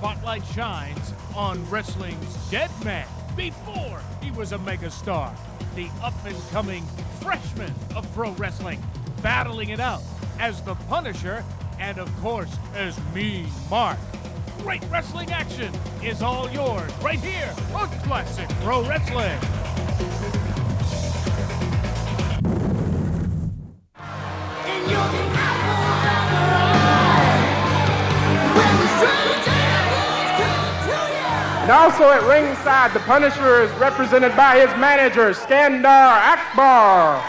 spotlight shines on wrestling's dead man before he was a megastar. The up-and-coming freshman of pro wrestling, battling it out as the Punisher and, of course, as Mean Mark. Great wrestling action is all yours right here on Classic Pro Wrestling. And also at ringside, the Punisher is represented by his manager, Skandar Akbar.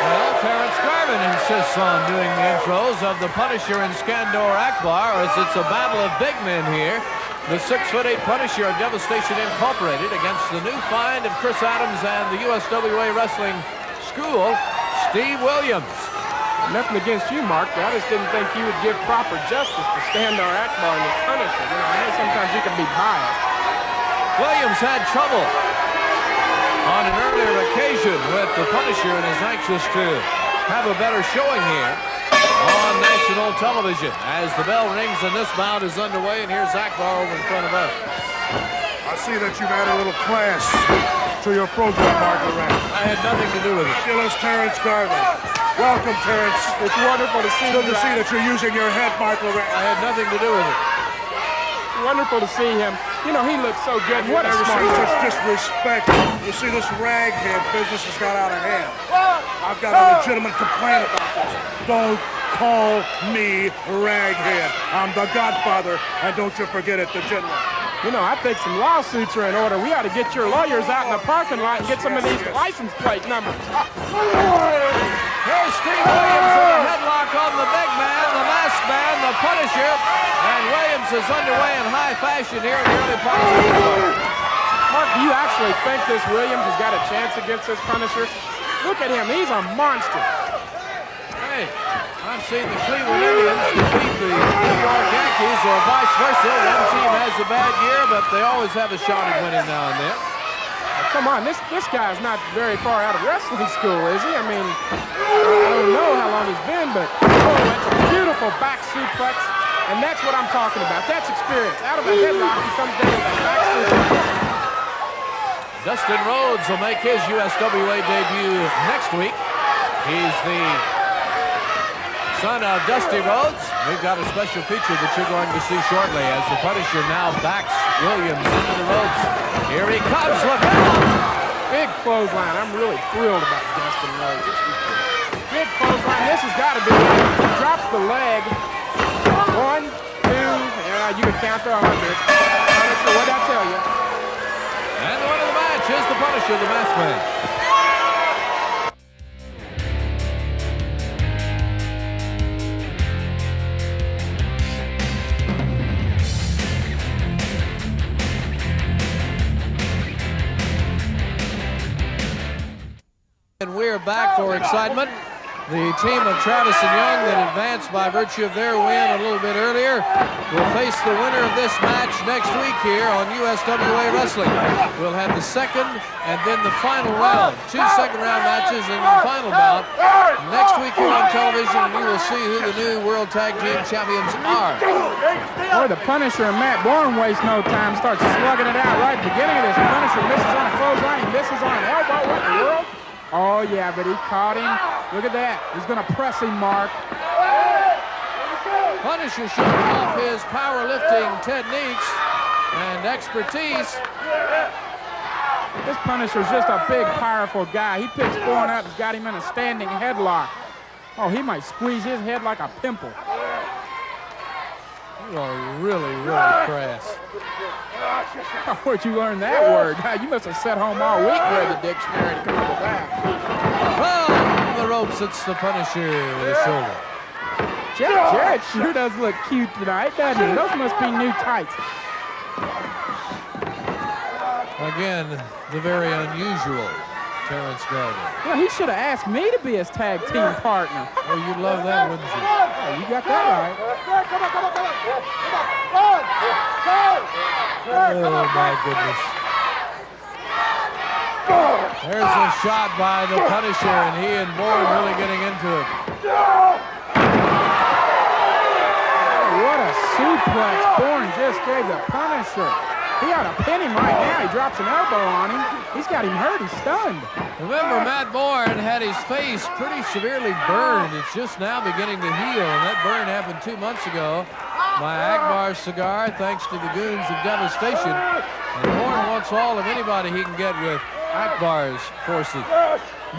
Well, Terrence Garvin insists on doing the intros of the Punisher and Skandar Akbar, as it's a battle of big men here. The 6'8" Punisher of Devastation Incorporated against the new find of Chris Adams and the USWA Wrestling School, Steve Williams. Nothing against you, Mark, but I just didn't think you would give proper justice to Skandar Akbar and his Punisher. You know, I know sometimes you can be biased. Williams had trouble on an earlier occasion with the Punisher and is anxious to have a better showing here on national television as the bell rings and this bout is underway, and here's Akbar over in front of us. I see that you've added a little class to your program, Mark Callous. I had nothing to do with it. Fabulous Terrence Garvin. Welcome, Terrence. It's wonderful to see you. Good to see that you're using your head, Mark Callous. I had nothing to do with it. Wonderful to see him. You know, he looks so good. What a Never smart seen guy. such disrespect. You see, this raghead business has got out of hand. I've got a legitimate complaint about this. Don't call me raghead. I'm the Godfather, and don't you forget it, the General. You know, I think some lawsuits are in order. We ought to get your lawyers out in the parking lot and get some of these license plate numbers. Here's Steve Williams with a headlock on the big man, the masked man, the Punisher. And Williams is underway in high fashion here in the early part of the show. Mark, do you actually think this Williams has got a chance against this Punisher? Look at him. He's a monster. Hey, I've seen the Cleveland Indians defeat the New York Yankees or vice versa. One team has a bad year, but they always have a shot at winning now and then. Come on, this guy's not very far out of wrestling school, is he? I mean, I don't know how long he's been, but oh, that's a beautiful back suplex, and that's what I'm talking about. That's experience. Out of a headlock, he comes down with a back suplex. Dustin Rhodes will make his USWA debut next week. He's the son of Dusty Rhodes. We've got a special feature that you're going to see shortly as the Punisher now backs Williams into the ropes. Here he comes, look out! Big clothesline. I'm really thrilled about Dustin Rhodes. Big clothesline. This has got to be it. He drops the leg. 1, 2, you can count to 100. Punisher, what'd I tell you? And the winner of the match is the Punisher, the masked man. And we're back for excitement. The team of Travis and Young that advanced by virtue of their win a little bit earlier will face the winner of this match next week here on USWA Wrestling. We'll have the second and then the final round. 2 second-round matches and the final bout next week here on television, and you will see who the new World Tag Team Champions are. Boy, the Punisher and Matt Bourne waste no time. Starts slugging it out right at the beginning of this. Punisher misses on a clothesline. He misses on an elbow. What in the world? Oh, yeah, but he caught him. Look at that. He's going to press him, Mark. Punisher showing off his powerlifting techniques and expertise. This Punisher's just a big, powerful guy. He picks Bourne up and got him in a standing headlock. Oh, he might squeeze his head like a pimple. You are really, really crass. Where'd you learn that word? You must have sat home all week read the dictionary to come up with that. Well, on the ropes, it's the Punisher with his shoulder. Jarrett sure does look cute tonight, doesn't he? Those must be new tights. Again, the very unusual Terrence Garvin. Well, he should have asked me to be his tag team partner. Oh, you'd love that, wouldn't you? Oh, you got that right. Oh, my goodness. There's a shot by the Punisher, and he and Bourne really getting into it. What a suplex Bourne just gave the Punisher. He ought to pin him right now. He drops an elbow on him. He's got him hurt. He's stunned. Remember, Matt Bourne had his face pretty severely burned. It's just now beginning to heal, and that burn happened 2 months ago by Akbar's cigar, thanks to the goons of devastation. And Bourne wants all of anybody he can get with Akbar's forces.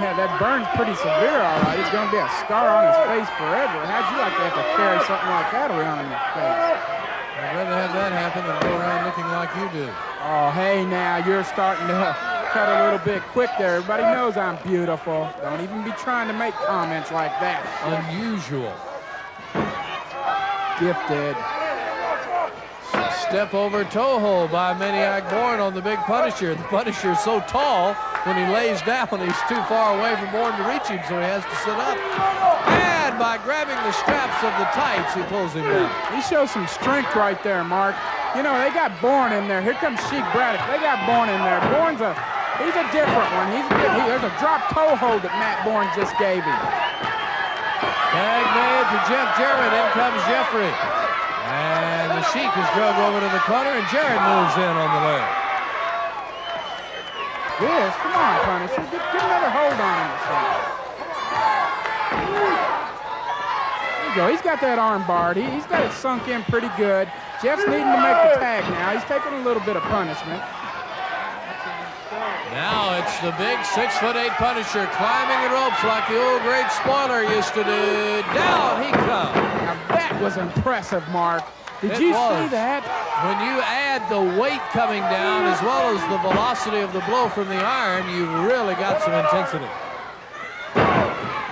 Yeah, that burn's pretty severe, all right. It's going to be a scar on his face forever. How'd you like to have to carry something like that around in your face? I'd rather have that happen than go around looking like you do. Oh, hey, now, you're starting to cut a little bit quick there. Everybody knows I'm beautiful. Don't even be trying to make comments like that. Unusual. Gifted. Step over toe hold by Maniac Bourne on the big Punisher. The Punisher's so tall, when he lays down, he's too far away from Bourne to reach him, so he has to sit up. And by grabbing the straps of the tights, he pulls him down. He shows some strength right there, Mark. You know, they got Bourne in there. Here comes Sheik Braddock. They got Bourne in there. He's a different one. There's a drop toe hold that Matt Bourne just gave him. Tag made for Jeff Jarrett. In comes Jeffrey. And the Sheik is drug over to the corner, and Jarrett moves in on the leg. Come on, Punisher. Get another hold on him. There you go. He's got that arm barred. He's got it sunk in pretty good. Jeff's needing to make the tag now. He's taking a little bit of punishment. Now it's the big 6'8" Punisher climbing the ropes like the old great spoiler used to do. Down he comes. Now that was impressive, Mark. Did you see that? When you add the weight coming down as well as the velocity of the blow from the arm, you've really got some intensity.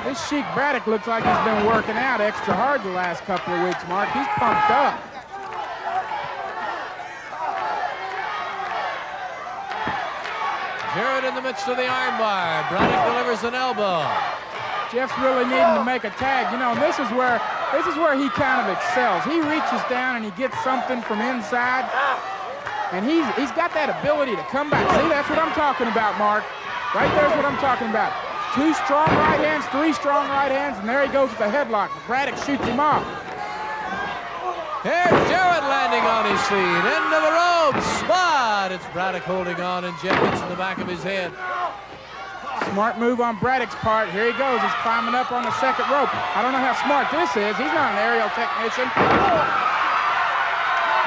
This Sheik Braddock looks like he's been working out extra hard the last couple of weeks, Mark. He's pumped up. Jarrett in the midst of the armbar. Braddock delivers an elbow. Jeff's really needing to make a tag. You know, this is where he kind of excels. He reaches down and he gets something from inside, and he's got that ability to come back. See, that's what I'm talking about, Mark. Right there's what I'm talking about. 2 strong right hands, 3 strong right hands, and there he goes with the headlock. Braddock shoots him off. Here's Jarrett landing on his feet. Into the ropes. But it's Braddock holding on, and Jeff gets in the back of his head. Smart move on Braddock's part. Here he goes. He's climbing up on the second rope. I don't know how smart this is. He's not an aerial technician.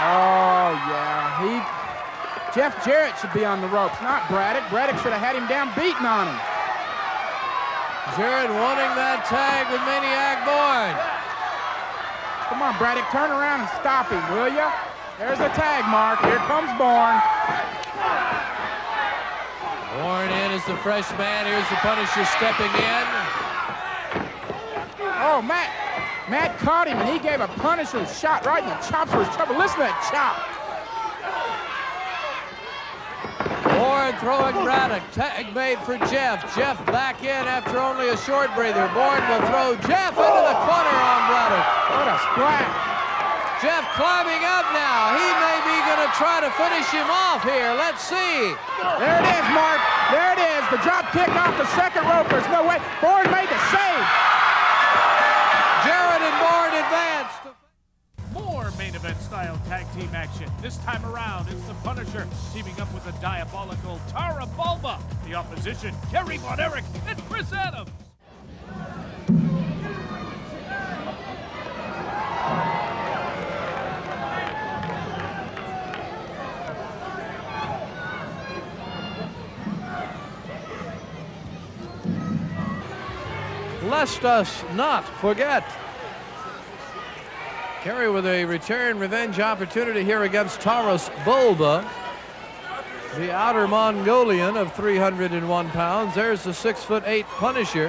Oh, yeah. Jeff Jarrett should be on the ropes, not Braddock. Braddock should have had him down beating on him. Jarrett wanting that tag with Maniac Bourne. Come on, Braddock, turn around and stop him, will ya? There's a tag, Mark. Here comes Bourne. Bourne in as the fresh man. Here's the Punisher stepping in. Oh, Matt caught him, and he gave a Punisher shot right in the chops for his trouble. Listen to that chop. Bourne throwing Braddock. Tag made for Jeff. Jeff back in after only a short breather. Bourne will throw Jeff into the corner on Braddock. What a splat. Jeff climbing up now. He may be going to try to finish him off here. Let's see. There it is, Mark. There it is. The drop kick off the second rope. There's no way. Bourne made the save. Jarrett and Bourne advanced. More main event style tag team action. This time around, it's the Punisher teaming up with the diabolical Tara Bulba. The opposition, Kerry Von Erich and Chris Adams. Lest us not forget. Kerry with a return revenge opportunity here against Taras Bulba, the outer Mongolian of 301 pounds. There's the 6'8" Punisher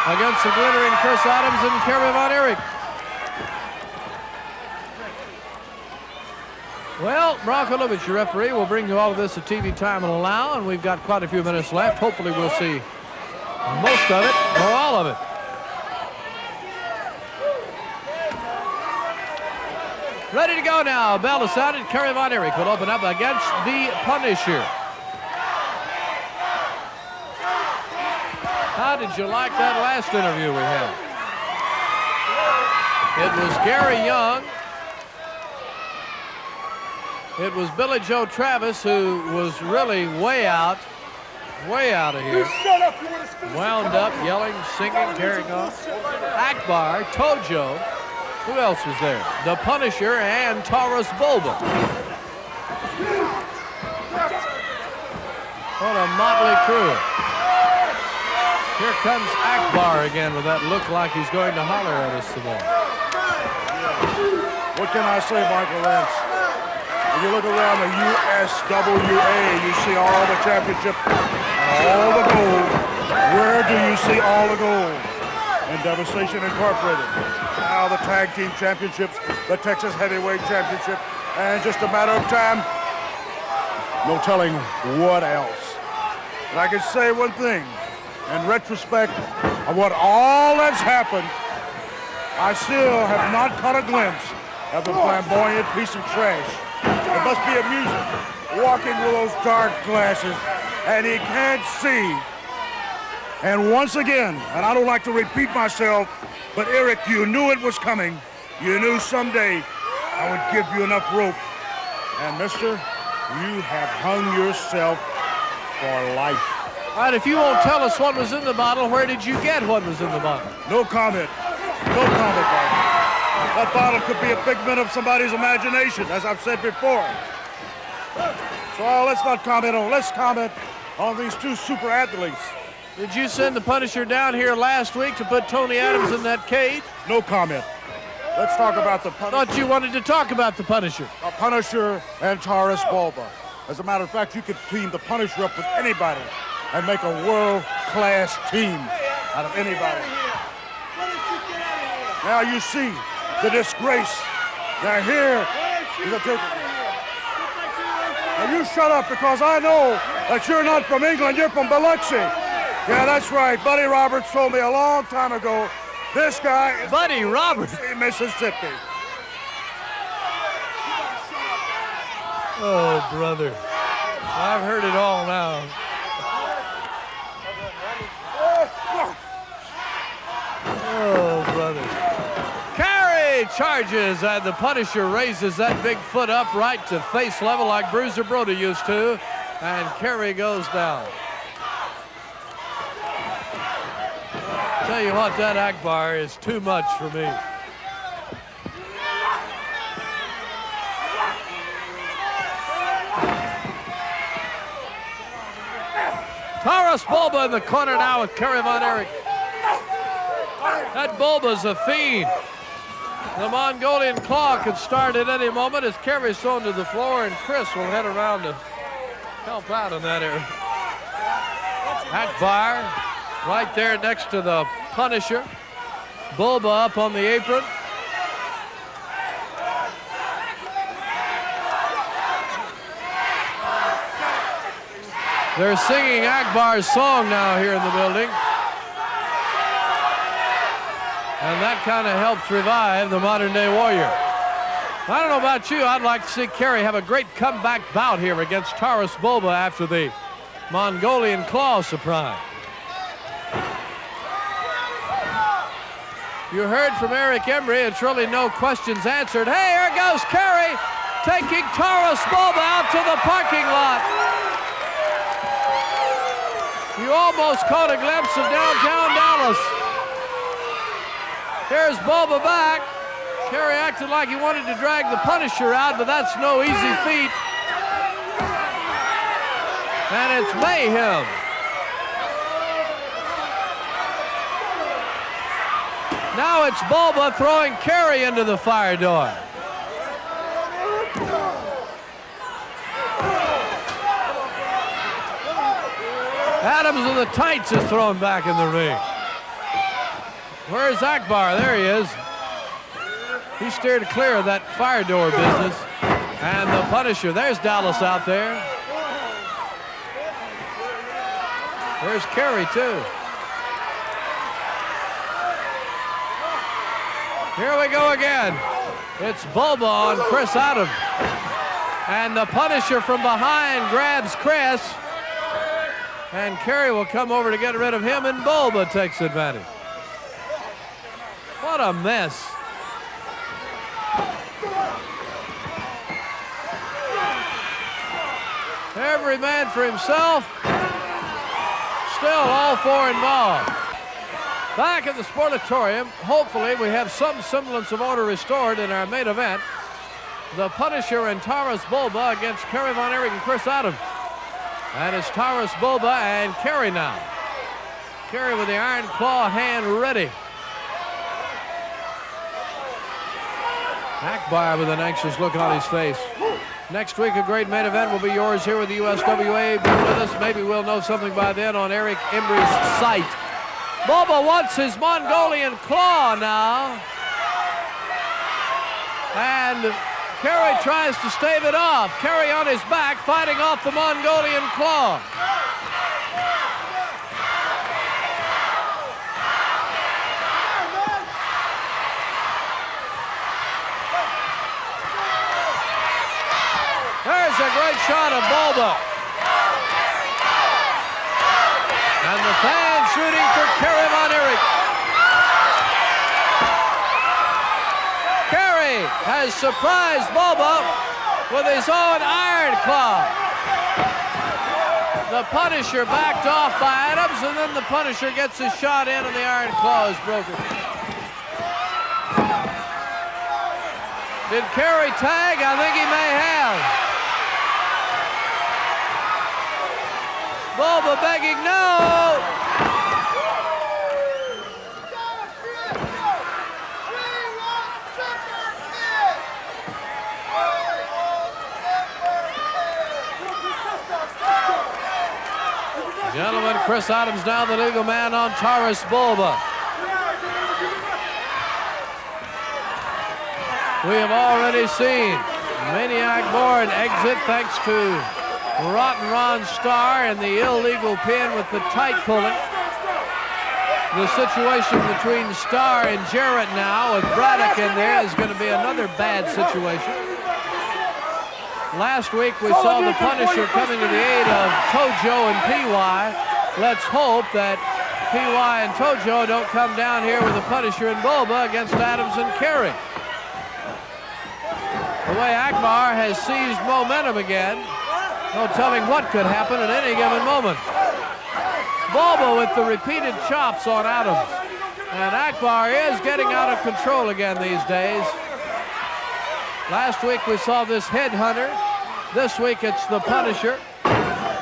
against the glittering Chris Adams and Kerry Von Erich. Well, Mark Callous, your referee, will bring you all of this at TV time will allow, and we've got quite a few minutes left. Hopefully we'll see most of it or all of it. Ready to go now. Bell is sounded. Kerry Von Erich will open up against the Punisher. How did you like that last interview we had? It was Gary Young. It was Billy Joe Travis who was really way out of here. Wound up, yelling, singing, carrying on. Akbar, Tojo. Who else was there? The Punisher and Taurus Bulba. What a motley crew. Here comes Akbar again with that look like he's going to holler at us some more. What can I say, Michael Lance? When you look around the USWA, you see all the championships and all the gold. Where do you see all the gold? In Devastation Incorporated. Now the Tag Team Championships, the Texas Heavyweight Championship, and just a matter of time, no telling what else. But I can say one thing. In retrospect of what all that's happened, I still have not caught a glimpse of the flamboyant piece of trash. It must be amusing walking with those dark glasses and he can't see. And once again, and I don't like to repeat myself, but Eric, you knew it was coming. You knew someday I would give you enough rope. And mister, you have hung yourself for life. All right, if you won't tell us what was in the bottle, where did you get what was in the bottle? No comment. No comment, Barton. That bottle could be a figment of somebody's imagination, as I've said before. So let's not comment on, let's comment on these two super athletes. Did you send the Punisher down here last week to put Tony Adams in that cage? No comment. Let's talk about the Punisher. I thought you wanted to talk about the Punisher. A Punisher and Taurus Bulba. As a matter of fact, you could team the Punisher up with anybody and make a world-class team out of anybody. Now you see the disgrace. Now here is a tape. Now you shut up because I know that you're not from England, you're from Biloxi. Yeah, that's right. Buddy Roberts told me a long time ago, this guy is Buddy Roberts, Mississippi. Oh, brother. I've heard it all now. Oh, brother. Carey charges, and the Punisher raises that big foot up right to face level like Bruiser Brody used to, and Carey goes down. Tell you what, that Akbar is too much for me. Taurus Bulba in the corner now with Kerry Von Erich. That Bulba's a fiend. The Mongolian claw could start at any moment as Kerry's thrown to the floor, and Chris will head around to help out in that area. Akbar right there next to the Punisher. Bulba up on the apron. They're singing Akbar's song now here in the building. And that kind of helps revive the modern-day warrior. I don't know about you, I'd like to see Kerry have a great comeback bout here against Taurus Bulba after the Mongolian claw surprise. You heard from Eric Embry, it's really no questions answered. Hey, here goes Kerry taking Taurus Bulba out to the parking lot. You almost caught a glimpse of downtown Dallas. Here's Bulba back. Kerry acted like he wanted to drag the Punisher out, but that's no easy feat. And it's mayhem. Now it's Bulba throwing Kerry into the fire door. Adams of the tights is thrown back in the ring. Where's Akbar? There he is. He steered clear of that fire door business. And the Punisher, there's Dallas out there. There's Kerry too. Here we go again. It's Bulba on Chris Adams. And the Punisher from behind grabs Chris. And Kerry will come over to get rid of him, and Bulba takes advantage. What a mess. Every man for himself. Still all four involved. Back at the Sportatorium, hopefully we have some semblance of order restored in our main event. The Punisher and Taurus Bulba against Kerry Von Erich and Chris Adams. And it's Taurus Bulba and Kerry now. Kerry with the Iron Claw hand ready. Akbar with an anxious look on his face. Next week, a great main event will be yours here with the USWA. Be with us. Maybe we'll know something by then on Eric Embry's site. Bulba wants his Mongolian Claw now. And Kerry tries to stave it off. Kerry on his back, fighting off the Mongolian Claw. There's a great shot of Bulba. And the fans rooting for Kerry Von Erich. Kerry has surprised Bulba with his own Iron Claw. The Punisher backed off by Adams, and then the Punisher gets his shot in, and the Iron Claw is broken. Did Kerry tag? I think he may have. Bulba begging no. Gentlemen, Chris Adams now the legal man on Taurus Bulba. We have already seen Maniac Born exit thanks to Rotten Ron Starr and the illegal pin with the tight pulling. The situation between Starr and Jarrett now with Braddock in there is going to be another bad situation. Last week we saw the Punisher coming to the aid of Tojo and PY. Let's hope that PY and Tojo don't come down here with the Punisher and Bulba against Adams and Kerry. The way Akbar has seized momentum again, no telling what could happen at any given moment. Bulba with the repeated chops on Adams. And Akbar is getting out of control again these days. Last week we saw this headhunter. This week it's the Punisher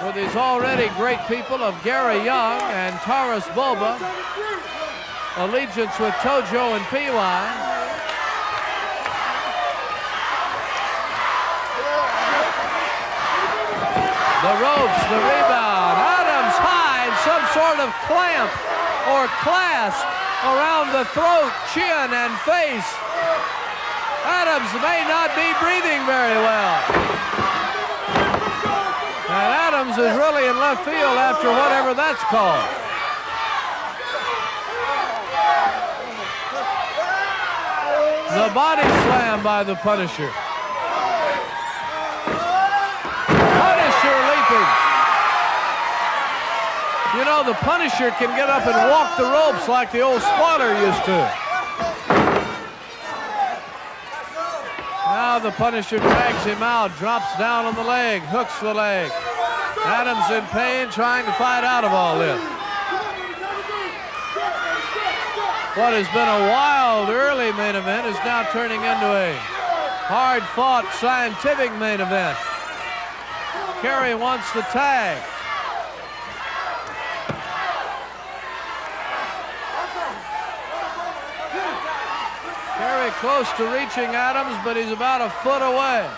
with his already great people of Gary Young and Taurus Bulba. Allegiance with Tojo and PY. The ropes, the rebound. Adams high in some sort of clamp or clasp around the throat, chin, and face. Adams may not be breathing very well. And Adams is really in left field after whatever that's called. The body slam by the Punisher. You know, the Punisher can get up and walk the ropes like the old Spoiler used to. Now the Punisher drags him out, drops down on the leg, hooks the leg. Adams in pain, trying to fight out of all this. What has been a wild early main event is now turning into a hard-fought scientific main event. Kerry wants the tag. Kerry close to reaching Adams, but he's about a foot away.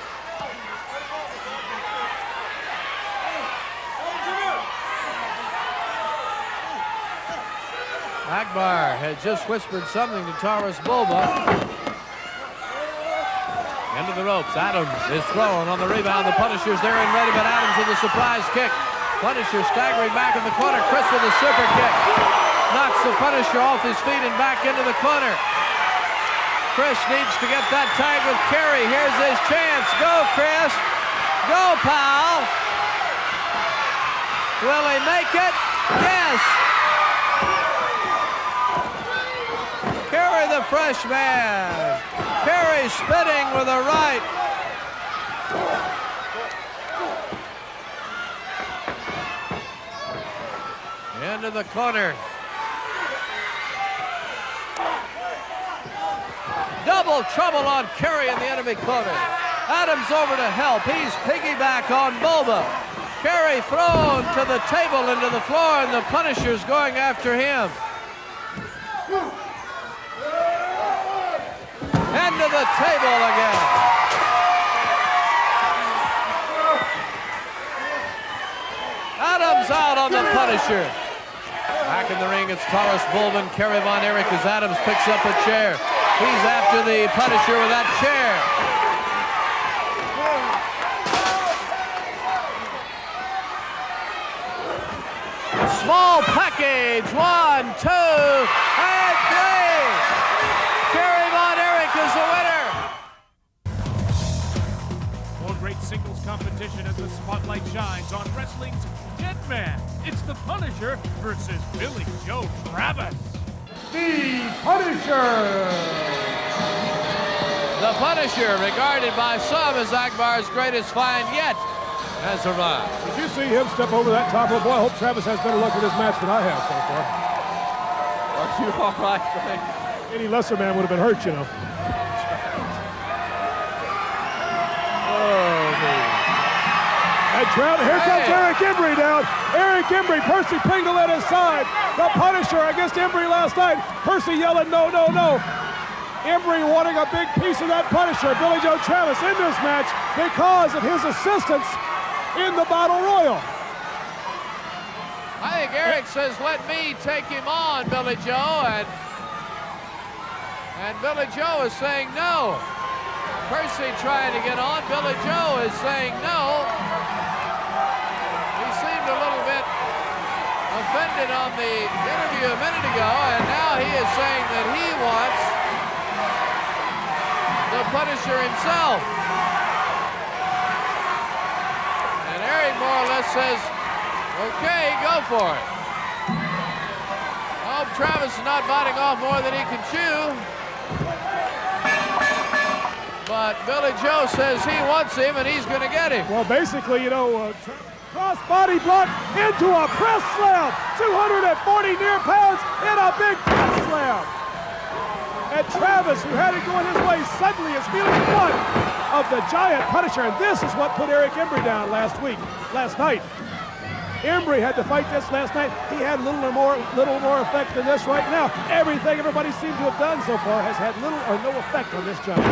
Akbar had just whispered something to Taurus Bulba. Into the ropes. Adams is thrown on the rebound. The Punisher's there and ready, but Adams with a surprise kick. Punisher staggering back in the corner. Chris with a super kick. Knocks the Punisher off his feet and back into the corner. Chris needs to get that tag with Kerry. Here's his chance. Go, Chris. Go, pal. Will he make it? Yes. Kerry the fresh man. Kerry spinning with a right. Into the corner. Double trouble on Kerry in the enemy corner. Adams over to help. He's piggyback on Boba. Kerry thrown to the table into the floor, and the Punisher's going after him. Into the table again. Adams out on the Punisher. Back in the ring, it's Taurus Bullman, Kerry Von Erich as Adams picks up a chair. He's after the Punisher with that chair. Small package, 1, 2, and 3. Kerry Von Erich is the winner. More great singles competition as the spotlight shines on wrestling's Dead Man. It's the Punisher versus Billy Joe Travis. The Punisher! The Punisher, regarded by some as Akbar's greatest find yet, has arrived. Did you see him step over that top rope? Boy, I hope Travis has better luck with this match than I have so far. Are you all right, Frank? Any lesser man would have been hurt, you know. And Travis, here comes Eric Embry down. Eric Embry, Percy Pingle at his side. The Punisher against Embry last night. Percy yelling, no, no, no. Embry wanting a big piece of that Punisher. Billy Joe Travis in this match because of his assistance in the Battle Royal. I think Eric says, let me take him on, Billy Joe, and Billy Joe is saying no. Percy trying to get on. Billy Joe is saying no. He seemed a little bit offended on the interview a minute ago, and now he is saying that he wants the Punisher himself. And Eric more or less says, okay, go for it. I hope Travis is not biting off more than he can chew. But Billy Joe says he wants him and he's going to get him. Well, basically, you know, cross body block into a press slam. 240 near pounds in a big press slam. And Travis, who had it going his way, suddenly is feeling one of the giant Punisher. And this is what put Eric Embry down last night. Embry had to fight this last night. He had little more effect than this right now. Everything everybody seemed to have done so far has had little or no effect on this giant.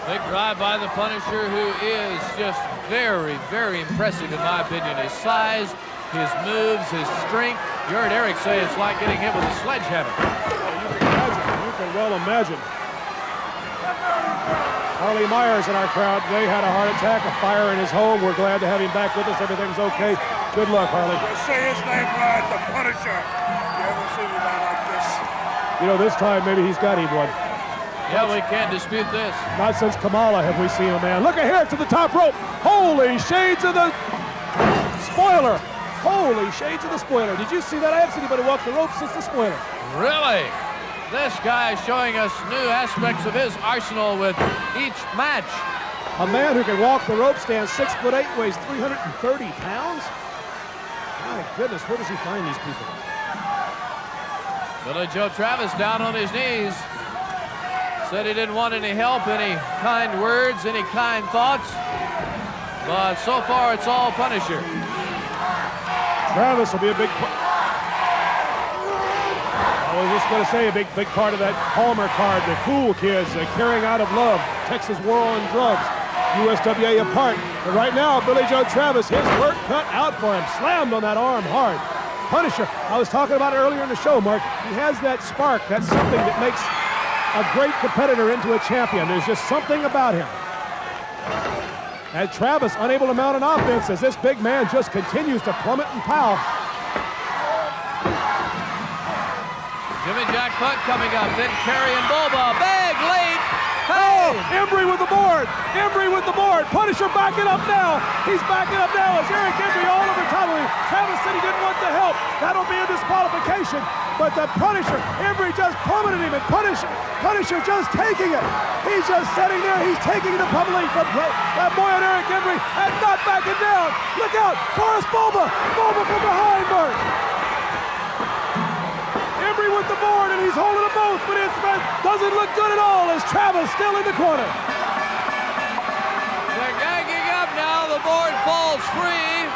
Big drive by the Punisher, who is just very, very impressive in my opinion. His size, his moves, his strength. You heard Eric say it's like getting hit with a sledgehammer. You can well imagine. Harley Myers in our crowd. They had a heart attack, a fire in his home. We're glad to have him back with us. Everything's okay. Good luck, Harley. Say his name right, the Punisher. You ever seen anybody like this? You know, this time maybe he's got him one. Yeah, we can't dispute this. Not since Kamala have we seen a man. Look ahead to the top rope. Holy shades of the spoiler. Holy shades of the spoiler. Did you see that? I haven't seen anybody walk the rope since the spoiler. Really? This guy is showing us new aspects of his arsenal with each match. A man who can walk the rope, stands 6'8", weighs 330 pounds? My goodness, where does he find these people? Billy Joe Travis down on his knees. Said he didn't want any help, any kind words, any kind thoughts. But so far, it's all Punisher. Travis will be a big... I was just going to say a big part of that Palmer card, the cool kids, carrying out of love, Texas war on drugs, USWA apart. But right now, Billy Joe Travis, his work cut out for him, slammed on that arm hard. Punisher, I was talking about it earlier in the show, Mark. He has that spark, that's something that makes a great competitor into a champion. There's just something about him. And Travis unable to mount an offense as this big man just continues to plummet and pow. Jimmy Jack Punt coming up, then Kerry and Boba, big lead. Oh, Embry with the board. Embry with the board. Punisher backing up now. He's backing up now as Eric Embry all over top of him. Travis said he didn't want the help. That'll be a disqualification. But the Punisher, Embry just plummeted him, and Punisher just taking it. He's just sitting there. He's taking the pummeling from that boy and Eric Embry and not backing down. Look out, Taurus Bulba. Bulba from behind, Mark. Embry with the board, and he's holding them both, but it doesn't look good at all as Travis still in the corner. They're ganging up now. The board falls free.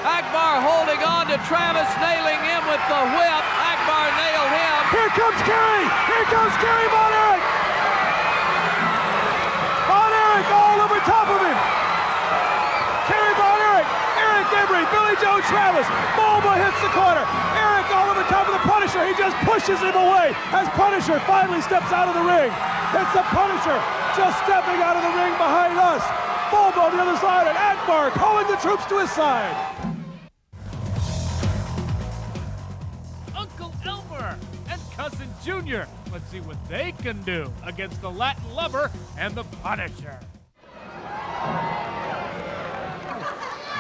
Akbar holding on to Travis, nailing him with the whip. Akbar nailed him. Here comes Kerry. Here comes Kerry Von Erich. Von Erich all over top of him. Kerry Von Erich, Eric Embry, Billy Joe Travis. Bulba hits the corner. Eric all over top of the Punisher. He just pushes him away as Punisher finally steps out of the ring. It's the Punisher just stepping out of the ring behind us. Bulba on the other side, and Akbar calling the troops to his side. Uncle Elmer and Cousin Junior. Let's see what they can do against the Latin Lover and the Punisher.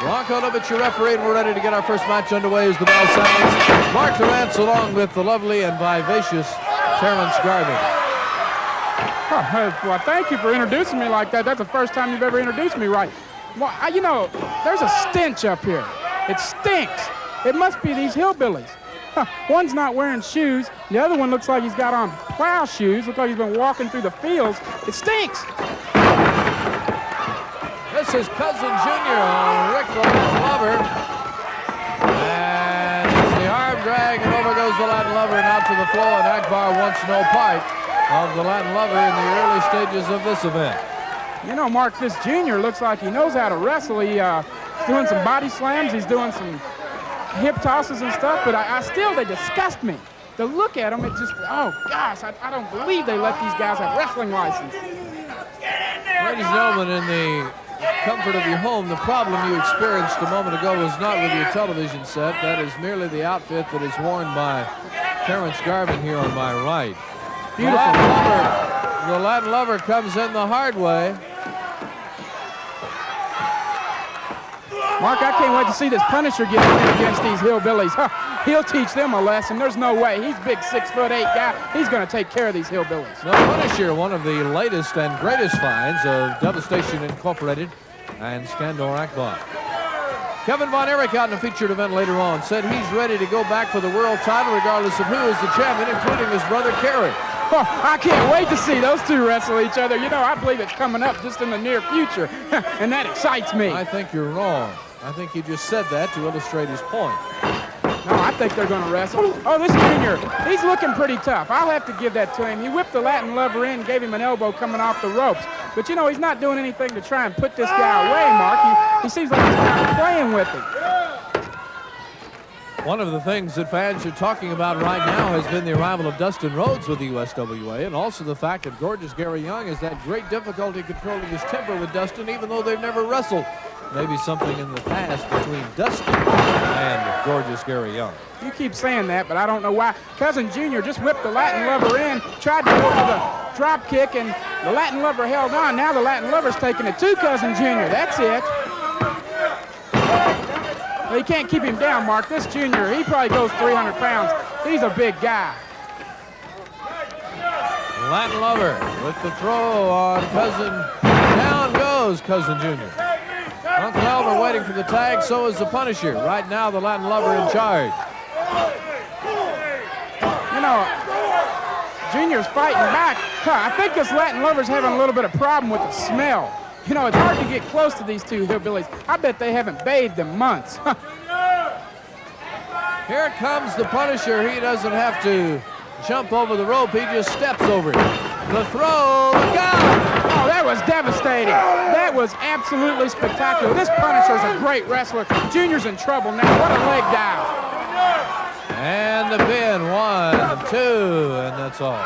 Bronco Lovitz, your referee, and we're ready to get our first match underway as the bell sounds. Mark Callous along with the lovely and vivacious Terrence Garvin. Well, thank you for introducing me like that. That's the first time you've ever introduced me right. Well, you know, there's a stench up here. It stinks. It must be these hillbillies. One's not wearing shoes. The other one looks like he's got on plow shoes. Looks like he's been walking through the fields. It stinks. This is Cousin Junior on Rick the Latin Lover. And it's the arm drag, and over goes the Latin Lover and out to the floor, and Akbar wants no part of the Latin Lover in the early stages of this event. You know, Mark, this Junior looks like he knows how to wrestle. He's doing some body slams. He's doing some hip tosses and stuff, but they disgust me. To look at them, it just, oh gosh, I don't believe they let these guys have wrestling license. Ladies and gentlemen, in the comfort of your home, the problem you experienced a moment ago was not with your television set. That is merely the outfit that is worn by Terrence Garvin here on my right. Beautiful. The Latin Lover comes in the hard way. Mark, I can't wait to see this Punisher get in against these hillbillies. He'll teach them a lesson. There's no way. He's a big 6'8" guy. He's going to take care of these hillbillies. Now, Punisher, one of the latest and greatest finds of Devastation Incorporated and Skandor Akbar. Kevin Von Erich out in a featured event later on said he's ready to go back for the world title regardless of who is the champion, including his brother Kerry. Oh, I can't wait to see those two wrestle each other. You know, I believe it's coming up just in the near future, and that excites me. I think you're wrong. I think he just said that to illustrate his point. No, I think they're going to wrestle. Oh, this Junior, he's looking pretty tough. I'll have to give that to him. He whipped the Latin Lover in, gave him an elbow coming off the ropes. But, you know, he's not doing anything to try and put this guy away, Mark. He seems like he's kind of playing with him. One of the things that fans are talking about right now has been the arrival of Dustin Rhodes with the USWA, and also the fact that gorgeous Gary Young has had great difficulty controlling his temper with Dustin, even though they've never wrestled. Maybe something in the past between Dustin and gorgeous Gary Young. You keep saying that, but I don't know why. Cousin Junior just whipped the Latin Lover in, tried to go for the drop kick, and the Latin Lover held on. Now the Latin Lover's taking it to Cousin Junior. That's it. Well, you can't keep him down, Mark. This Junior, he probably goes 300 pounds. He's a big guy. Latin Lover with the throw on Cousin. Down goes Cousin Junior. Uncle Elmer waiting for the tag, so is the Punisher. Right now, the Latin Lover in charge. You know, Junior's fighting back. I think this Latin Lover's having a little bit of problem with the smell. You know, it's hard to get close to these two hillbillies. I bet they haven't bathed in months. Here comes the Punisher. He doesn't have to jump over the rope. He just steps over it. The throw, look out! Oh, that was devastating. That was absolutely spectacular. This Punisher's a great wrestler. Junior's in trouble now. What a leg dive. And the pin, 1, 2, and that's all.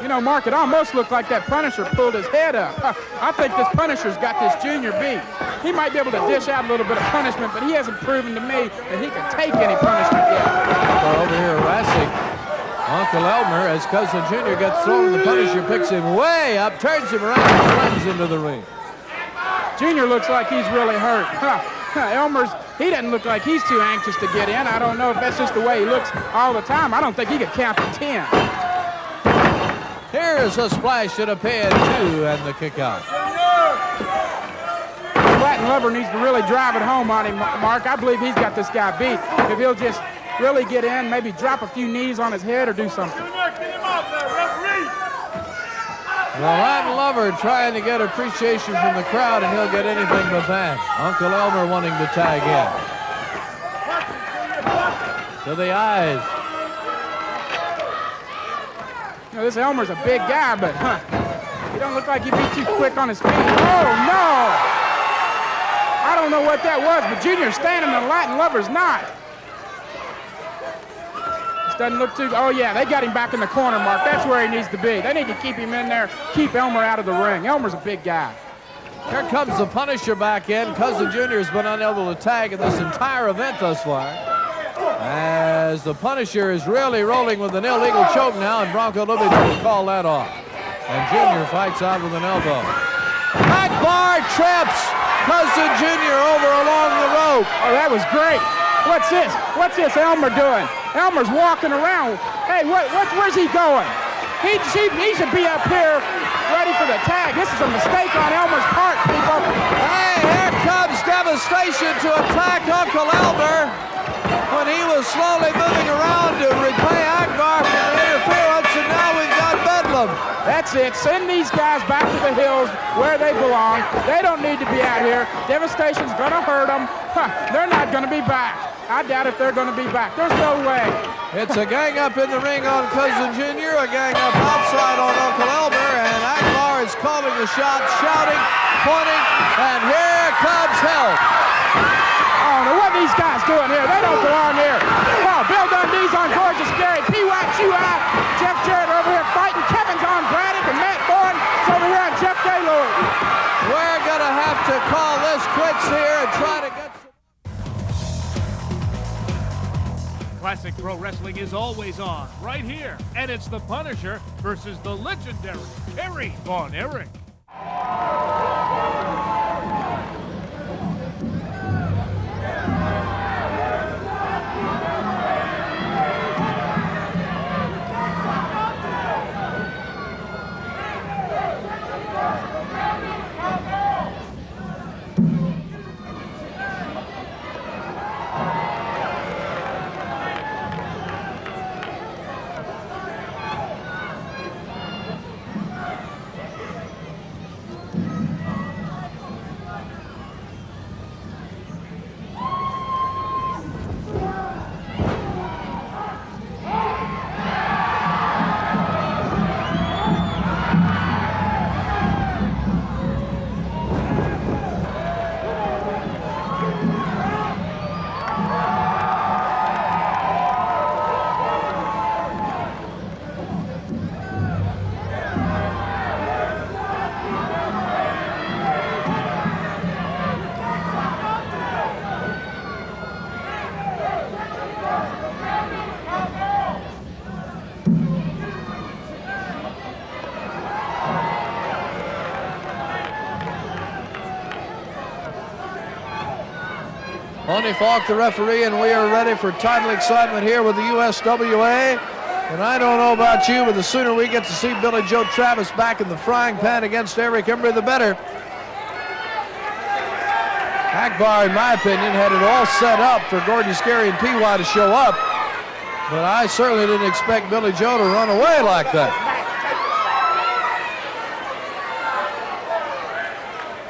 You know, Mark, it almost looked like that Punisher pulled his head up. I think this Punisher's got this Junior beat. He might be able to dish out a little bit of punishment, but he hasn't proven to me that he can take any punishment yet. Over here harassing Uncle Elmer as Cousin Jr. gets thrown. The Punisher picks him way up, turns him around, and slams into the ring. Junior looks like he's really hurt. He doesn't look like he's too anxious to get in. I don't know if that's just the way he looks all the time. I don't think he could count to 10. Here's a splash to the pin, 2, and the kick out. Latin Lover needs to really drive it home on him, Mark. I believe he's got this guy beat. If he'll just really get in, maybe drop a few knees on his head or do something. Well, Latin Lover trying to get appreciation from the crowd, and he'll get anything but that. Uncle Elmer wanting to tag in. To the eyes. You know, this Elmer's a big guy, but he don't look like he'd be too quick on his feet. Oh, no! I don't know what that was, but Junior's standing and Latin Lover's not. This doesn't look too... Oh, yeah, they got him back in the corner, Mark. That's where he needs to be. They need to keep him in there, keep Elmer out of the ring. Elmer's a big guy. Here comes the Punisher back in. Cousin Jr. has been unable to tag in this entire event thus far. As the Punisher is really rolling with an illegal choke now, and Bronco Luby will call that off. And Junior fights out with an elbow. Akbar trips Cousin Jr. over along the rope. Oh, that was great. What's this? What's this Elmer doing? Elmer's walking around. Hey, where's he going? He should be up here ready for the tag. This is a mistake on Elmer's part, people. Hey, here comes Devastation to attack Uncle Elmer when he was slowly moving around to repay Akbar for the interference, and now we've got Bedlam. That's it. Send these guys back to the hills where they belong. They don't need to be out here. Devastation's going to hurt them. They're not going to be back. I doubt if they're going to be back. There's no way. It's a gang up in the ring on Cousin Jr., a gang up outside on Uncle Elmer, and Akbar is calling the shots, shouting, pointing, and here comes help. Oh, now what are these guys doing here? They don't belong here. Oh, Bill Dundee's on Gorgeous Gary, P.Y. Chewy, Jeff Jarrett over here fighting. Kevin's on Braddock, and Matt Bourne is over here on Jeff Gaylord. We're going to have to call this quits here and try to get... Classic Pro Wrestling is always on, right here. And it's the Punisher versus the legendary Perry Von Erich. Tony Falk, the referee, and we are ready for title excitement here with the USWA. And I don't know about you, but the sooner we get to see Billy Joe Travis back in the frying pan against Eric Embry, the better. Akbar, in my opinion, had it all set up for Gordon Scary and PY to show up. But I certainly didn't expect Billy Joe to run away like that.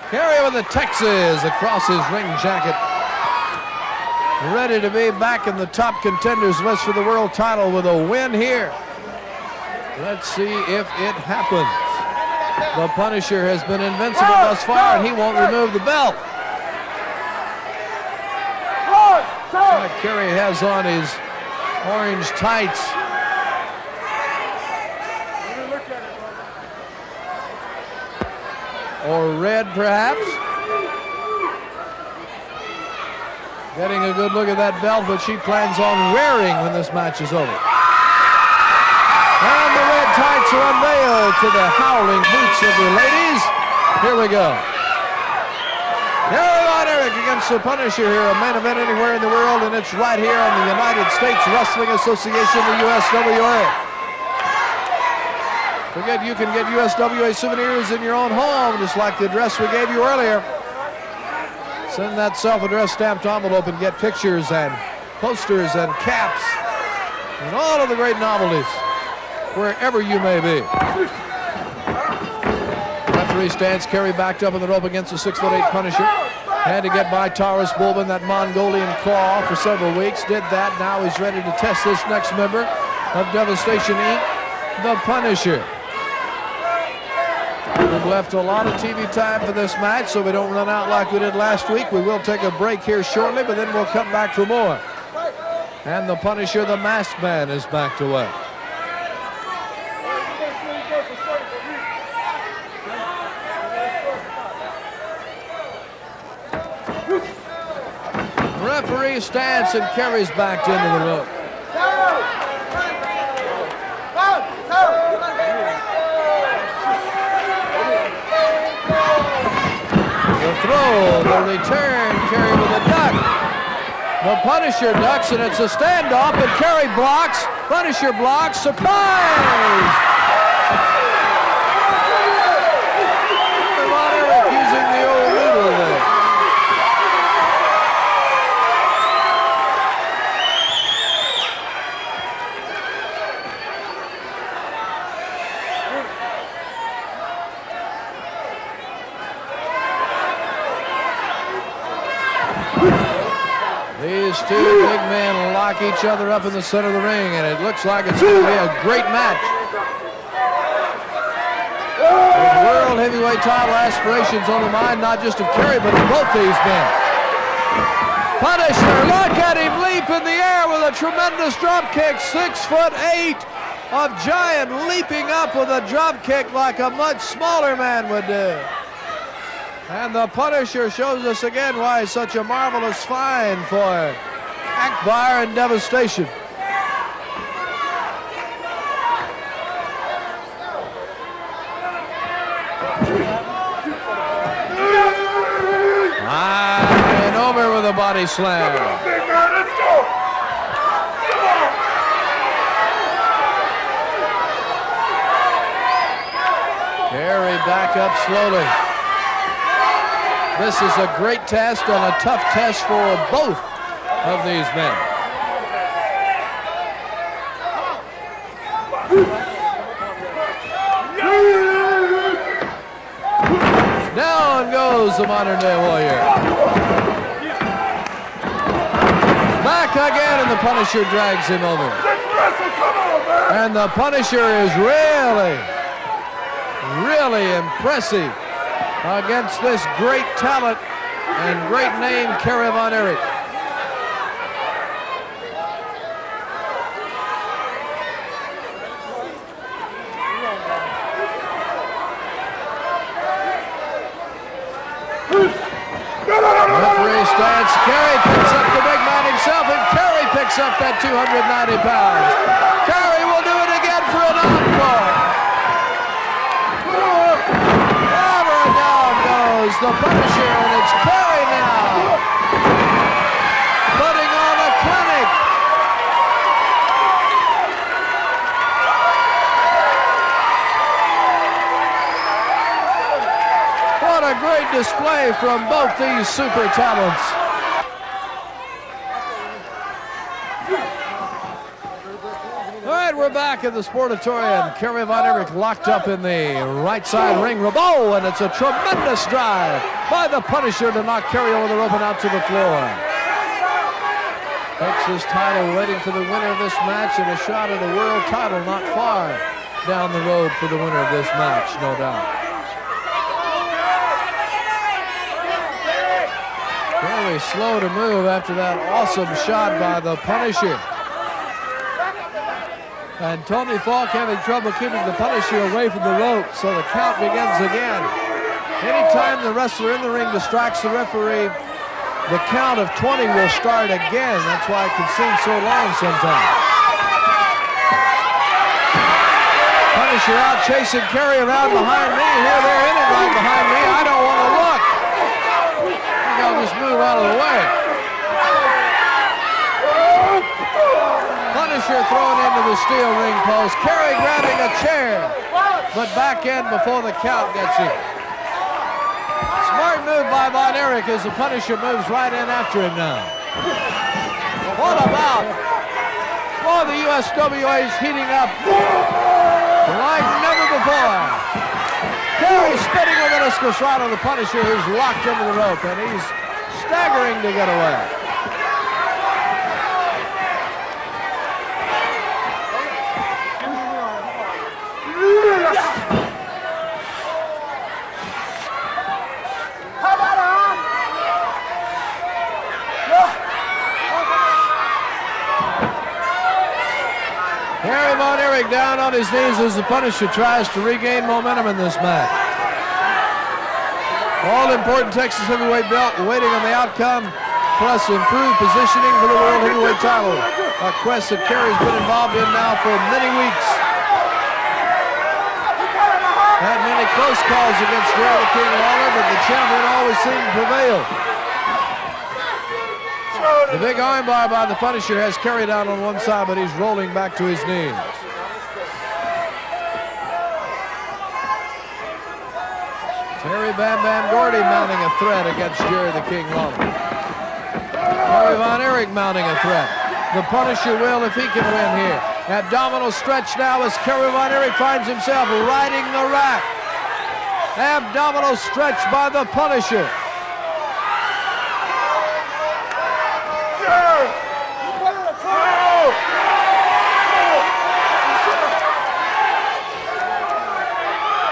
Carry with the Texas across his ring jacket. Ready to be back in the top contenders list for the world title with a win here. Let's see if it happens. The Punisher has been invincible thus far, and he won't remove the belt. Kerry has on his orange tights. Or red, perhaps. Getting a good look at that belt, but she plans on wearing when this match is over. And the red tights are unveiled to the howling boots of the ladies. Here we go. Kerry Von Erich against the Punisher here, a main event anywhere in the world, and it's right here on the United States Wrestling Association, the USWA. Forget you can get USWA souvenirs in your own home, just like the address we gave you earlier. Send that self-addressed stamped envelope and get pictures and posters and caps and all of the great novelties, wherever you may be. Referee stands Kerry backed up in the rope against the 6'8" Punisher. Had to get by Taurus Bulbin, that Mongolian claw, for several weeks. Did that. Now he's ready to test this next member of Devastation Inc., the Punisher. We've left a lot of TV time for this match, so we don't run out like we did last week. We will take a break here shortly, but then we'll come back for more. And the Punisher, the Masked Man, is backed away. Referee stands and Kerry's backed into the rope. The throw, the return, Kerry with a duck. The Punisher ducks, and it's a standoff, and Kerry blocks. Punisher blocks. Surprise! Von Erich using the old noodle there. These two big men lock each other up in the center of the ring, and it looks like it's going to be a great match. With world heavyweight title aspirations on the mind, not just of Kerry, but of both these men. Punisher, look at him leap in the air with a tremendous drop kick. 6'8" of giant leaping up with a drop kick like a much smaller man would do. And the Punisher shows us again why he's such a marvelous find for Akbar and Devastation. And over with a body slam. Come on, big man, let's go! Come on! Kerry back up slowly. This is a great test and a tough test for both of these men. Down goes the modern day warrior. Back again, and the Punisher drags him over. And the Punisher is really impressive against this great talent and great name, Kerry Von Erich. Referee stands. Kerry picks up the big man himself, and Kerry picks up that 290 pounds. Kerry will do it again for an encore. The Punisher, and it's Kerry now, putting on a clinic. What a great display from both these super talents. All right, we're back at the Sportatorium. Kerry Von Erich locked up in the right side ring. Oh, and it's a tremendous drive by the Punisher to knock Kerry over the rope and out to the floor. Takes his title, waiting for the winner of this match, and a shot at the world title not far down the road for the winner of this match, no doubt. Kerry slow to move after that awesome shot by the Punisher. And Tony Falk having trouble keeping the Punisher away from the rope, so the count begins again. Anytime the wrestler in the ring distracts the referee, the count of 20 will start again. That's why it can seem so long sometimes. Punisher out chasing Kerry around behind me. Here they're in it right behind me. I don't want to look. I think I'll just move out of the way. Punisher thrown into the steel ring post. Kerry grabbing a chair, but back in before the count gets him. Smart move by Von Erich as the Punisher moves right in after him now. What about? Oh, the USWA is heating up like never before. Kerry spinning a meniscus right on the Punisher, who's locked into the rope, and he's staggering to get away. Kerry Von Erich down on his knees as the Punisher tries to regain momentum in this match. All-important Texas heavyweight belt waiting on the outcome, plus improved positioning for the World Heavyweight title. A quest that Kerry's been involved in now for many weeks. Had many close calls against Jerry the King Lawler, but the champion always seemed to prevail. The big armbar by the Punisher has Kerry down on one side, but he's rolling back to his knees. Terry Bam Bam Gordy mounting a threat against Jerry the King Lawler. Kerry Von Erich mounting a threat. The Punisher will if he can win here. Abdominal stretch now as Kerry Von Erich finds himself riding the rack. Abdominal stretch by the Punisher.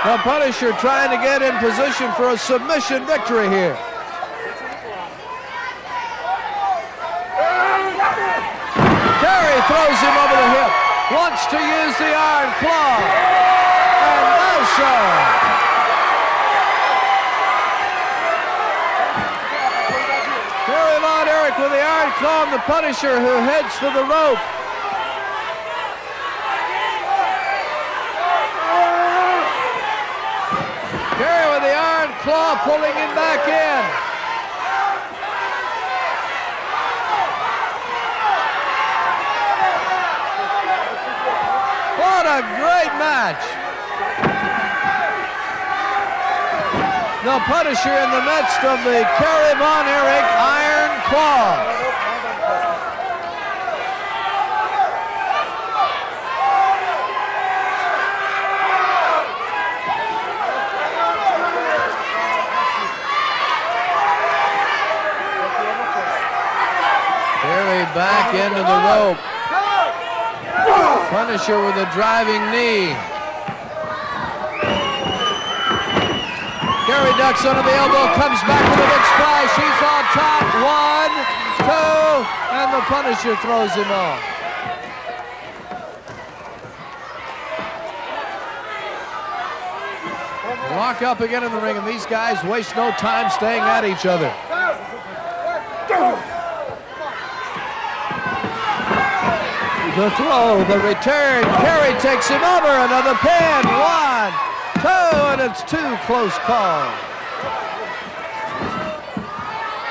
The Punisher trying to get in position for a submission victory here. Kerry throws him over the hip, wants to use the iron claw, and does so. Kerry Von Erich with the iron claw on the Punisher, who heads for the rope. Kerry with the iron claw pulling him back in. What a great match. The Punisher in the midst of the Kerry Von Erich iron claw. Back into the rope. Punisher with a driving knee. Kerry ducks under the elbow, comes back with a big splash. He's on top. 1, 2, and the Punisher throws him off. Lock up again in the ring, and these guys waste no time staying at each other. The throw, the return, Kerry takes him over, another pin, 1, 2, and it's 2 close calls.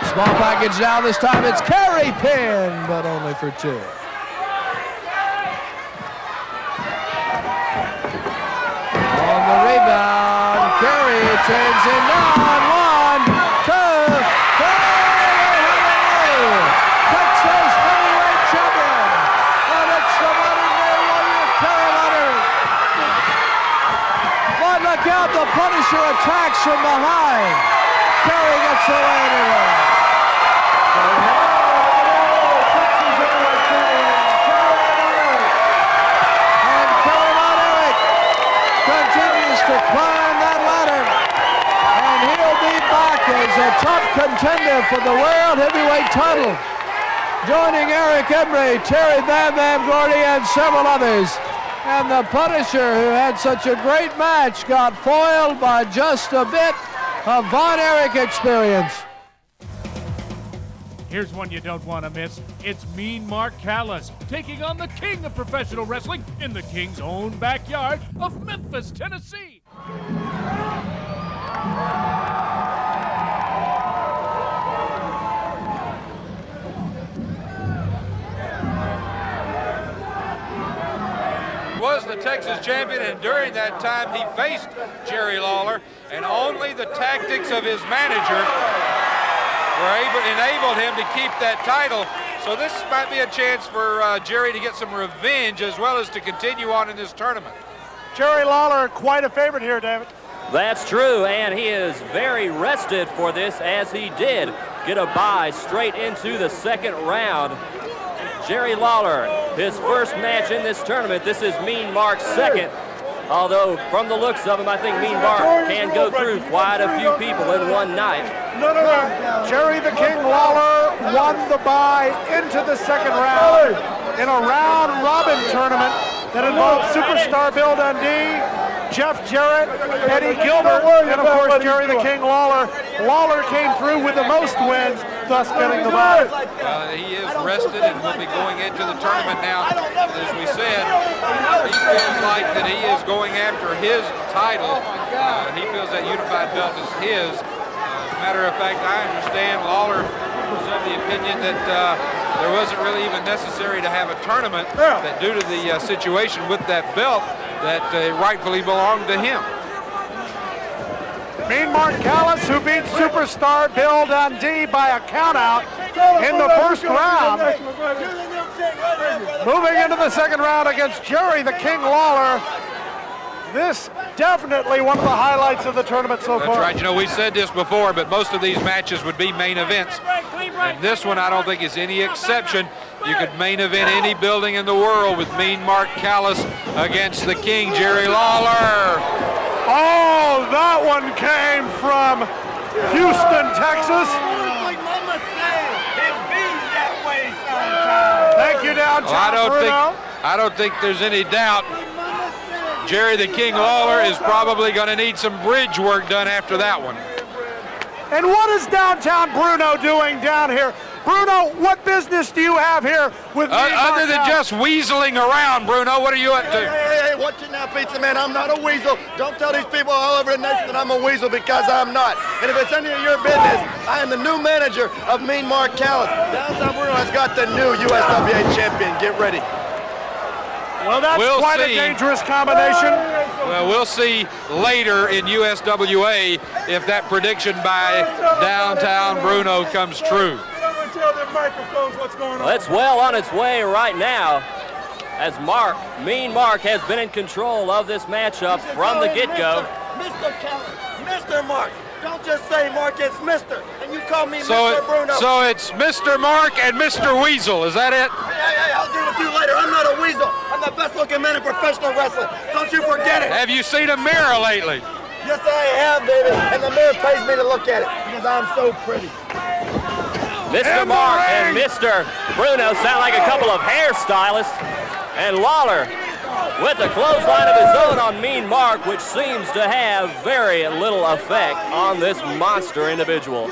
Small package now, this time it's Kerry pin, but only for 2. On the rebound, Kerry turns him down, 1, 2, 3, Texas heavyweight champion. Look out, the Punisher attacks from behind. Kerry gets away anyway. And Kerry Von Erich continues to climb that ladder. And he'll be back as a top contender for the World Heavyweight title, joining Eric Embry, Terry Bam Bam Gordy, and several others. And the Punisher, who had such a great match, got foiled by just a bit of Von Erich experience. Here's one you don't want to miss. It's Mean Mark Callous taking on the king of professional wrestling in the king's own backyard of Memphis, Tennessee. Was the Texas champion, and during that time he faced Jerry Lawler, and only the tactics of his manager enabled him to keep that title. So this might be a chance for Jerry to get some revenge as well as to continue on in this tournament. Jerry Lawler, quite a favorite here, David. That's true, and he is very rested for this, as he did get a bye straight into the second round. Jerry Lawler, his first match in this tournament. This is Mean Mark's second. Although, from the looks of him, I think Mean Mark can go through quite a few people in one night. No. Jerry the King Lawler won the bye into the second round in a round-robin tournament that involved Superstar Bill Dundee, Jeff Jarrett, Eddie Gilbert, and of course Jerry the King Lawler. Lawler came through with the most wins, thus getting the bye. He is rested and will be going into the tournament now. As we said, he feels like that he is going after his title. He feels that unified belt is his. As a matter of fact, I understand Lawler was of the opinion that there wasn't really even necessary to have a tournament, that due to the situation with that belt, that it rightfully belonged to him. Mean Mark Callous, who beat Superstar Bill Dundee by a countout in the first round. Moving into the second round against Jerry the King Lawler. This definitely one of the highlights of the tournament so far. That's right. You know, we said this before, but most of these matches would be main events. And this one, I don't think, is any exception. You could main event any building in the world with Mean Mark Callous against the King, Jerry Lawler. Oh, that one came from Houston, Texas. Thank you, downtown Bruno. I don't think there's any doubt Jerry the King Lawler is probably going to need some bridge work done after that one. And what is downtown Bruno doing down here? Bruno, what business do you have here with me? Other than just weaseling around, Bruno, what are you up to? Hey, watch it now, Pizza Man. I'm not a weasel. Don't tell these people all over the nation that I'm a weasel, because I'm not. And if it's any of your business, I am the new manager of Mean Mark Callous. Downtown Bruno has got the new USWA champion. Get ready. Well, that's quite a dangerous combination. Well, we'll see later in USWA if that prediction by downtown Bruno comes true. Well, it's well on its way right now, as Mean Mark has been in control of this matchup from the get-go. Mr. Callous, Mr. Mark. Don't just say Mark, it's Mr. And you call me Mr. Bruno. So it's Mr. Mark and Mr. Weasel, is that it? Hey, I'll deal with you later. I'm not a weasel. I'm the best looking man in professional wrestling. Don't you forget it. Have you seen a mirror lately? Yes, I have, baby. And the mirror pays me to look at it because I'm so pretty. Mr. Mark and Mr. Bruno sound like a couple of hairstylists. And Lawler with a clothesline of his own on Mean Mark, which seems to have very little effect on this monster individual.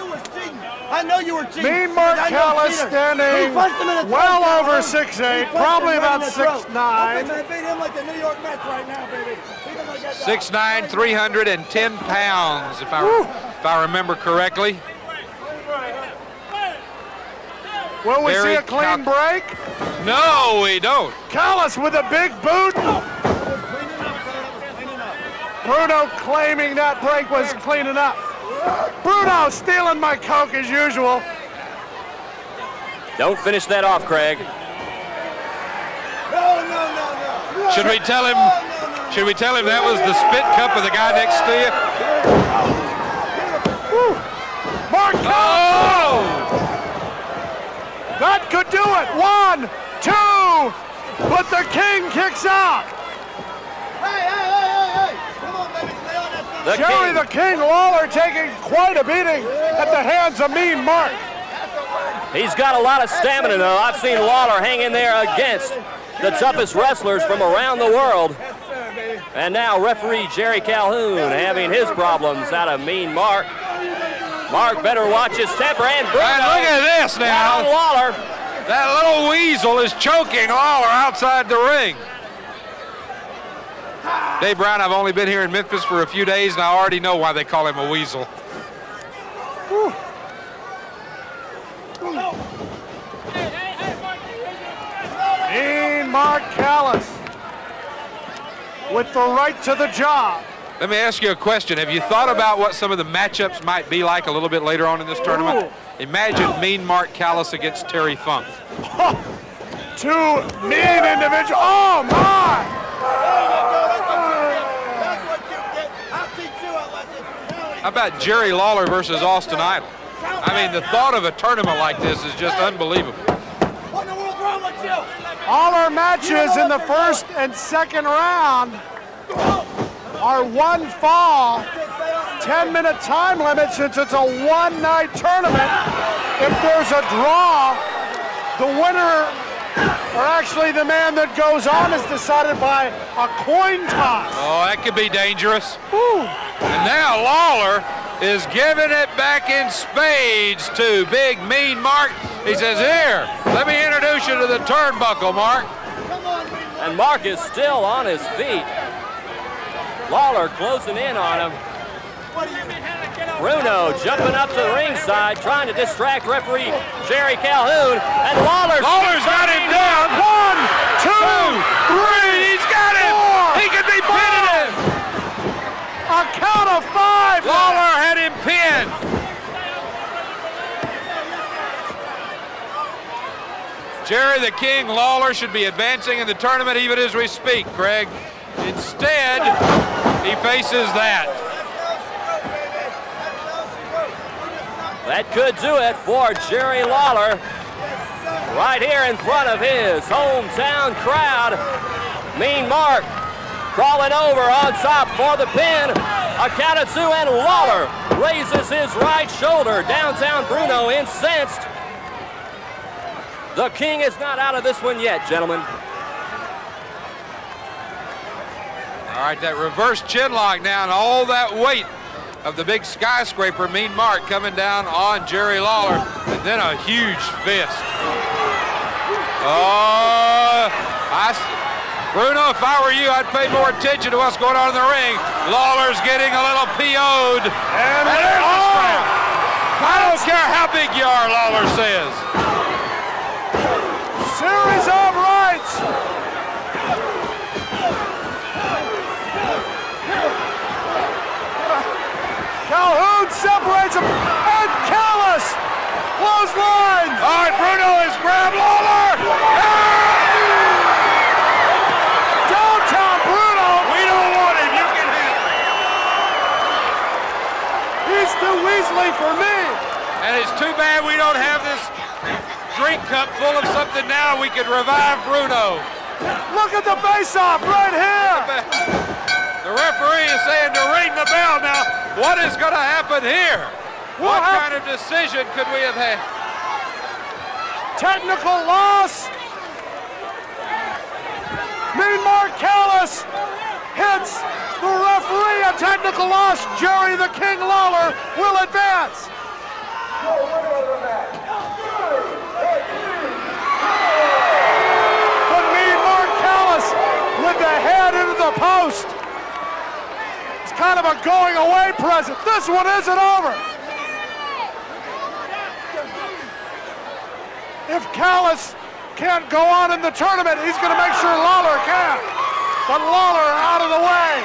I know you were cheating. Mean Mark Callous standing well over 6'8", probably about 6'9". Beat him like the New York Mets right now, baby. 6'9", 310 pounds, if I remember correctly. Will we see a clean break? No, we don't. Callous with a big boot. Bruno claiming that break was cleaning up. Bruno stealing my Coke as usual. Don't finish that off, Craig. No. Should we tell him that was the spit cup of the guy next to you? Mark Callous! Oh! That could do it. 1, 2, but the King kicks out. Hey. Come on, baby. Stay on that. Jerry the King Lawler taking quite a beating at the hands of Mean Mark. He's got a lot of stamina, though. I've seen Lawler hang in there against the toughest wrestlers from around the world. And now referee Jerry Calhoun having his problems out of Mean Mark. Mark better watch his temper, and Bruno. And look at this now. Down Lawler. That little weasel is choking Lawler outside the ring. Dave Brown, I've only been here in Memphis for a few days, and I already know why they call him a weasel. Mean Mark Callous with the right to the job. Let me ask you a question. Have you thought about what some of the matchups might be like a little bit later on in this tournament? Imagine Mean Mark Callous against Terry Funk. Two mean individuals. Oh, my! How about Jerry Lawler versus Austin Idol? I mean, the thought of a tournament like this is just unbelievable. All our matches in the first and second round are one fall, 10-minute time limit since it's a one-night tournament. If there's a draw, the winner, or actually the man that goes on, is decided by a coin toss. Oh, that could be dangerous. Woo. And now Lawler is giving it back in spades to Big Mean Mark. He says, here, let me introduce you to the turnbuckle, Mark. And Mark is still on his feet. Lawler closing in on him. Bruno jumping up to the ringside, trying to distract referee Jerry Calhoun. And Lawler's got him down. 1, 2, 3. He's got him. 4, He could be pinning him. A count of 5. Lawler had him pinned. Jerry the King Lawler should be advancing in the tournament even as we speak, Craig. Instead, he faces that. That could do it for Jerry Lawler. Right here in front of his hometown crowd. Mean Mark crawling over on top for the pin. A count of 2, and Lawler raises his right shoulder. Downtown Bruno incensed. The King is not out of this one yet, gentlemen. All right, that reverse chin lock now, and all that weight of the big skyscraper, Mean Mark, coming down on Jerry Lawler, and then a huge fist. Oh, Bruno, if I were you, I'd pay more attention to what's going on in the ring. Lawler's getting a little PO'd. And there's the strap. I don't care how big you are, Lawler says. Series of rights. Calhoun separates him, and Callous clothesline. All right, Bruno has grabbed Lawler. Downtown Bruno. We don't want him. You can hit him. He's too weaselly for me. And it's too bad we don't have this drink cup full of something now. We could revive Bruno. Look at the face-off right here. The referee is saying to ring the bell now. What is going to happen here? What kind of decision could we have had? Technical loss. Mean Mark Callous hits the referee. A technical loss. Jerry the King Lawler will advance. But Mean Mark Callous with the head into the post. It's kind of a going away present. This one isn't over. If Callous can't go on in the tournament, he's going to make sure Lawler can. But Lawler out of the way.